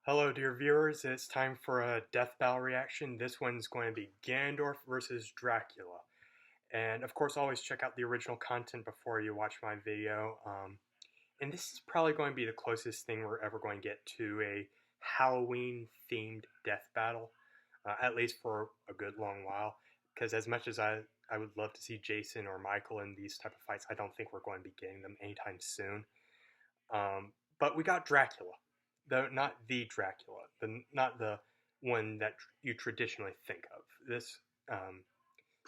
Hello, dear viewers. It's time for a death battle reaction. This one's going to be Ganondorf versus Dracula. And of course, always check out the original content before you watch my video. And this is probably going to be the closest thing we're ever going to get to a Halloween-themed death battle, at least for a good long while. Because as much as I would love to see Jason or Michael in these type of fights, I don't think we're going to be getting them anytime soon. But we got Dracula. Though not the Dracula, not the one that you traditionally think of.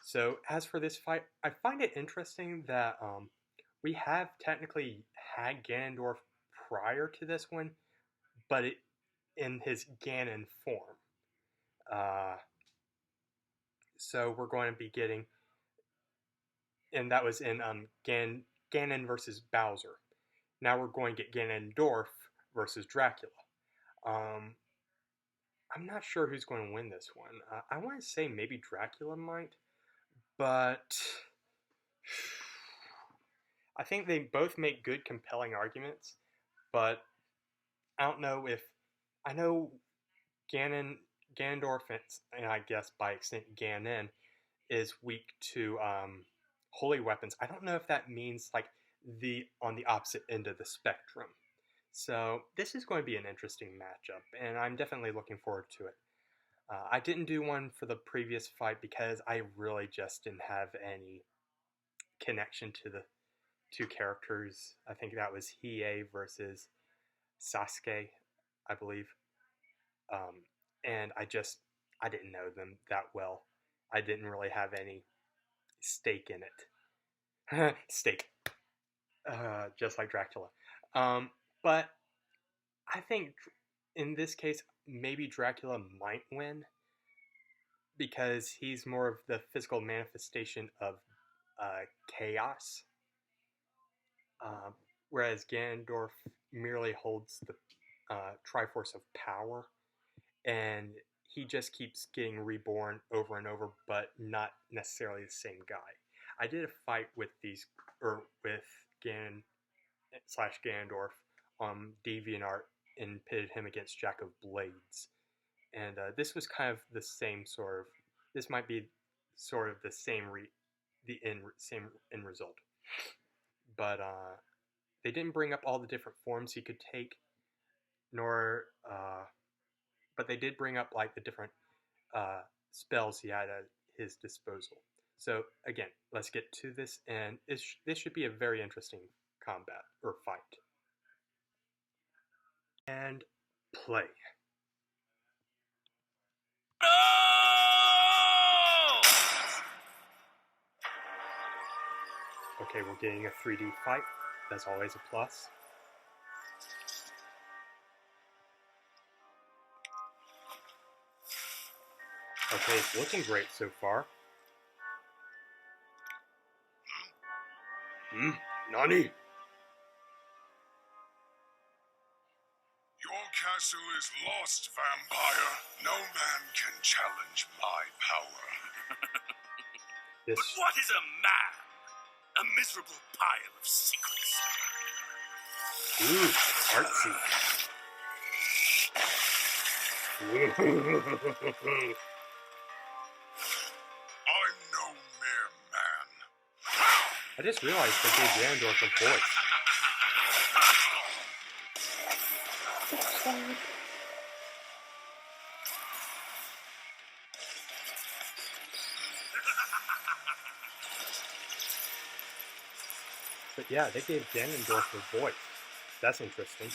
So as for this fight, I find it interesting that we have technically had Ganondorf prior to this one, but in his Ganon form. So we're going to be getting, and that was in Ganon versus Bowser. Now we're going to get Ganondorf versus Dracula. I'm not sure who's going to win this one. I want to say maybe Dracula might, but I think they both make good, compelling arguments. But I don't know if I know Ganondorf, and I guess by extent Ganon, is weak to holy weapons. I don't know if that means like on the opposite end of the spectrum. So this is going to be an interesting matchup, and I'm definitely looking forward to it. I didn't do one for the previous fight because I really just didn't have any connection to the two characters. I think that was Hiei versus Sasuke, I believe. And I didn't know them that well. I didn't really have any stake in it. Stake. Just like Dracula. But I think in this case, maybe Dracula might win because he's more of the physical manifestation of chaos, whereas Ganondorf merely holds the Triforce of Power, and he just keeps getting reborn over and over, but not necessarily the same guy. I did a fight with Ganon / Ganondorf on DeviantArt and pitted him against Jack of Blades. And this was kind of the same sort of, this might be sort of the same end result. But they didn't bring up all the different forms he could take, but they did bring up like the different spells he had at his disposal. So again, let's get to this, and this should be a very interesting combat or fight. And play. No! Okay, we're getting a 3D fight. That's always a plus. Okay, it's looking great so far. Nani? Your castle is lost, vampire. No man can challenge my power. This... But what is a man? A miserable pile of secrets. Ooh, artsy. I'm no mere man. I just realized they gave Ganondorf a voice. But yeah, they gave Ganondorf a voice. That's interesting.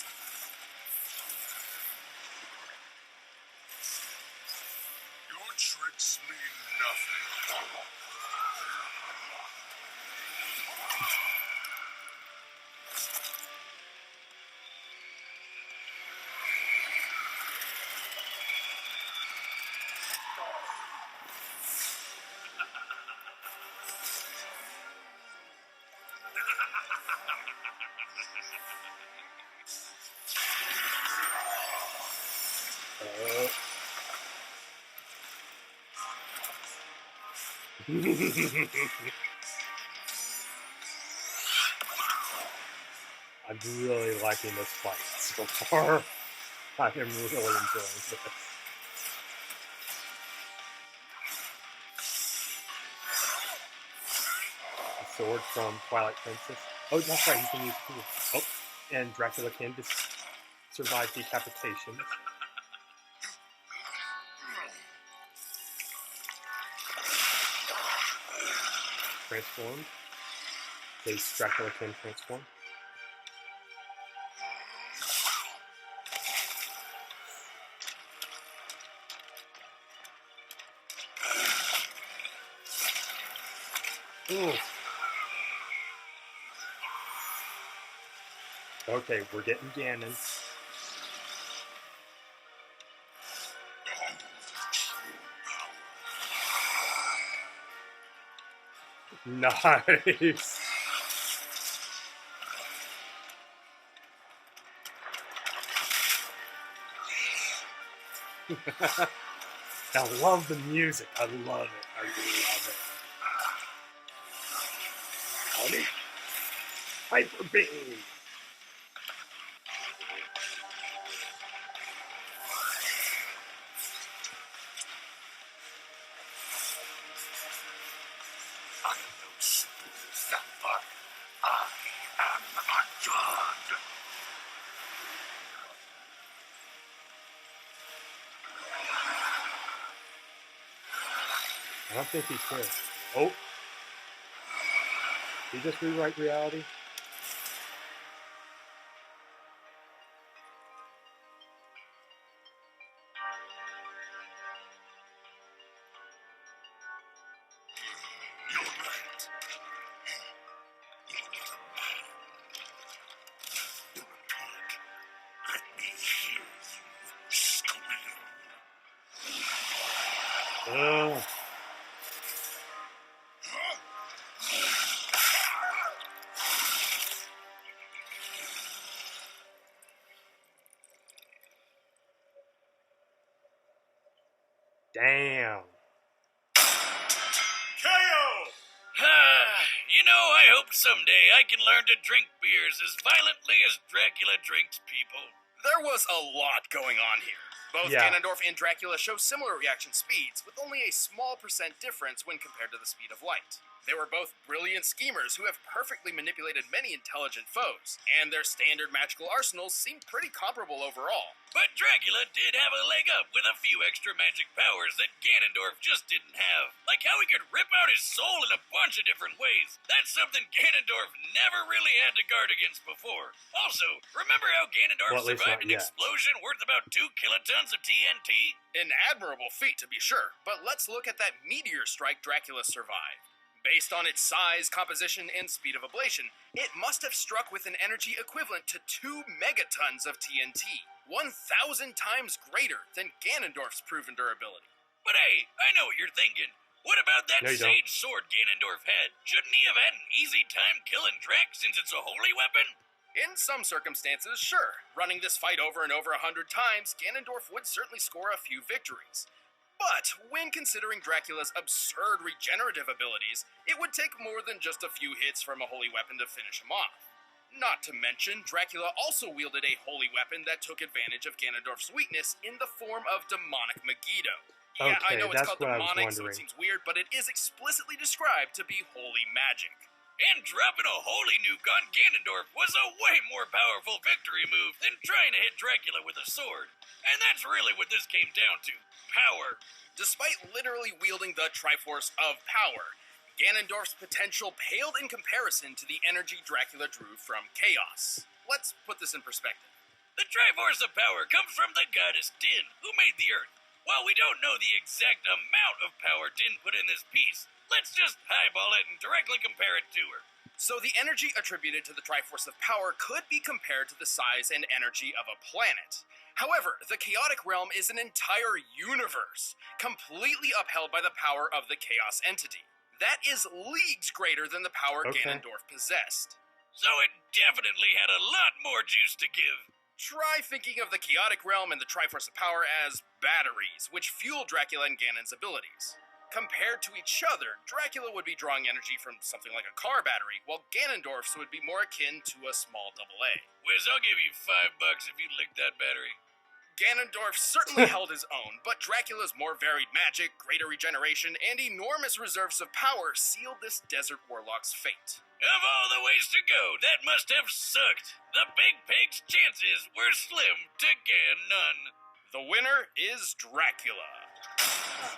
Your tricks mean nothing. I'm really liking this fight so far. I am really enjoying this. The sword from Twilight Princess. Oh, that's right, he can use tools. Oh, and Dracula can survive decapitation. Transformed. In case Dracula can transform. Ooh. Okay, we're getting Ganon. Nice. I love the music. I love it. I love it. Hyper Beam. I don't think he could. Oh. Did he just rewrite reality? You're right. You're not a man. You're a pig. Let me hear you squeal. Ugh. Damn. You know, I hope someday I can learn to drink beers as violently as Dracula drinks people. There was a lot going on here. Both Yeah. Ganondorf and Dracula show similar reaction speeds, with only a small % difference when compared to the speed of light. They were both brilliant schemers who have perfectly manipulated many intelligent foes, and their standard magical arsenals seem pretty comparable overall. But Dracula did have a leg up with a few extra magic powers that Ganondorf just didn't have. Like how he could rip out his soul in a bunch of different ways. That's something Ganondorf never really had to guard against before. Also, remember how Ganondorf Well, at least survived not an yet. explosion worth about 2 kilotons of TNT? An admirable feat, to be sure, but let's look at that meteor strike Dracula survived. Based on its size, composition, and speed of ablation, it must have struck with an energy equivalent to 2 megatons of TNT, 1,000 times greater than Ganondorf's proven durability. But hey, I know what you're thinking. What about that No, you sage sword Ganondorf had? Shouldn't he have had an easy time killing Drac since it's a holy weapon? In some circumstances, sure. Running this fight over and over 100 times, Ganondorf would certainly score a few victories. But when considering Dracula's absurd regenerative abilities, it would take more than just a few hits from a holy weapon to finish him off. Not to mention, Dracula also wielded a holy weapon that took advantage of Ganondorf's weakness in the form of demonic Megiddo. Yeah, I Okay, know it's that's called what I was demonic, so it wondering. seems weird, but it is explicitly described to be holy magic. And dropping a holy nuke on Ganondorf was a way more powerful victory move than trying to hit Dracula with a sword. And that's really what this came down to. Power. Despite literally wielding the Triforce of Power, Ganondorf's potential paled in comparison to the energy Dracula drew from chaos. Let's put this in perspective. The Triforce of Power comes from the goddess Din, who made the Earth. While we don't know the exact amount of power Din put in this piece, let's just highball it and directly compare it to her. So the energy attributed to the Triforce of Power could be compared to the size and energy of a planet. However, the chaotic realm is an entire universe, completely upheld by the power of the chaos entity. That is leagues greater than the power Okay. Ganondorf possessed. So it definitely had a lot more juice to give. Try thinking of the chaotic realm and the Triforce of Power as batteries, which fuel Dracula and Ganon's abilities. Compared to each other, Dracula would be drawing energy from something like a car battery, while Ganondorf's would be more akin to a small AA. Wiz, I'll give you $5 if you lick that battery. Ganondorf certainly held his own, but Dracula's more varied magic, greater regeneration, and enormous reserves of power sealed this desert warlock's fate. Of all the ways to go, that must have sucked. The Big Pig's chances were slim to none. The winner is Dracula.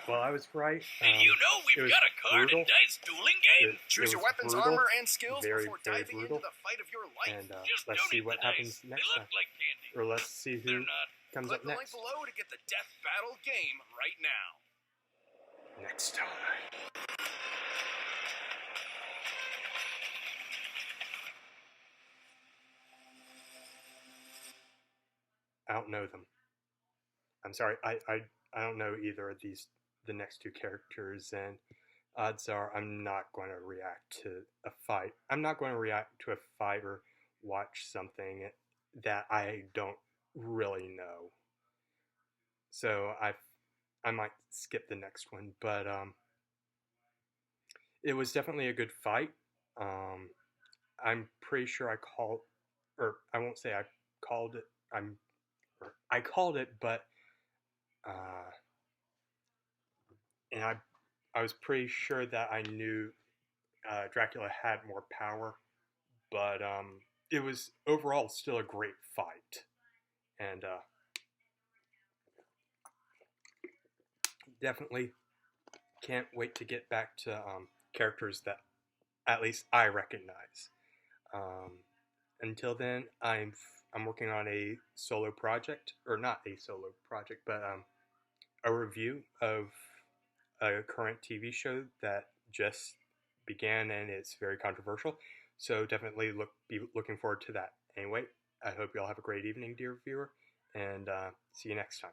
Well, I was right. And you know it we've was got a card brutal. and dice dueling game. Choose your was weapons, brutal, armor, and skills very, before very diving brutal. into the fight of your life. And Just let's don't see eat what the happens dice. next They time. look like candy. Or let's see They're who not. comes Click up the link next. below to get the Death Battle game right now. Next time. I don't know them. I'm sorry, I don't know either of the next two characters, and odds are I'm not going to react to a fight. I'm not going to react to a fight or watch something that I don't really know. So I might skip the next one, but it was definitely a good fight. I'm pretty sure I called, or I won't say I called it. I called it, but and I was pretty sure that I knew Dracula had more power, but it was overall still a great fight, and definitely can't wait to get back to characters that at least I recognize. Until then, I'm working on a solo project, or not a solo project, but a review of a current TV show that just began and it's very controversial. So definitely be looking forward to that. Anyway, I hope you all have a great evening, dear viewer, and see you next time.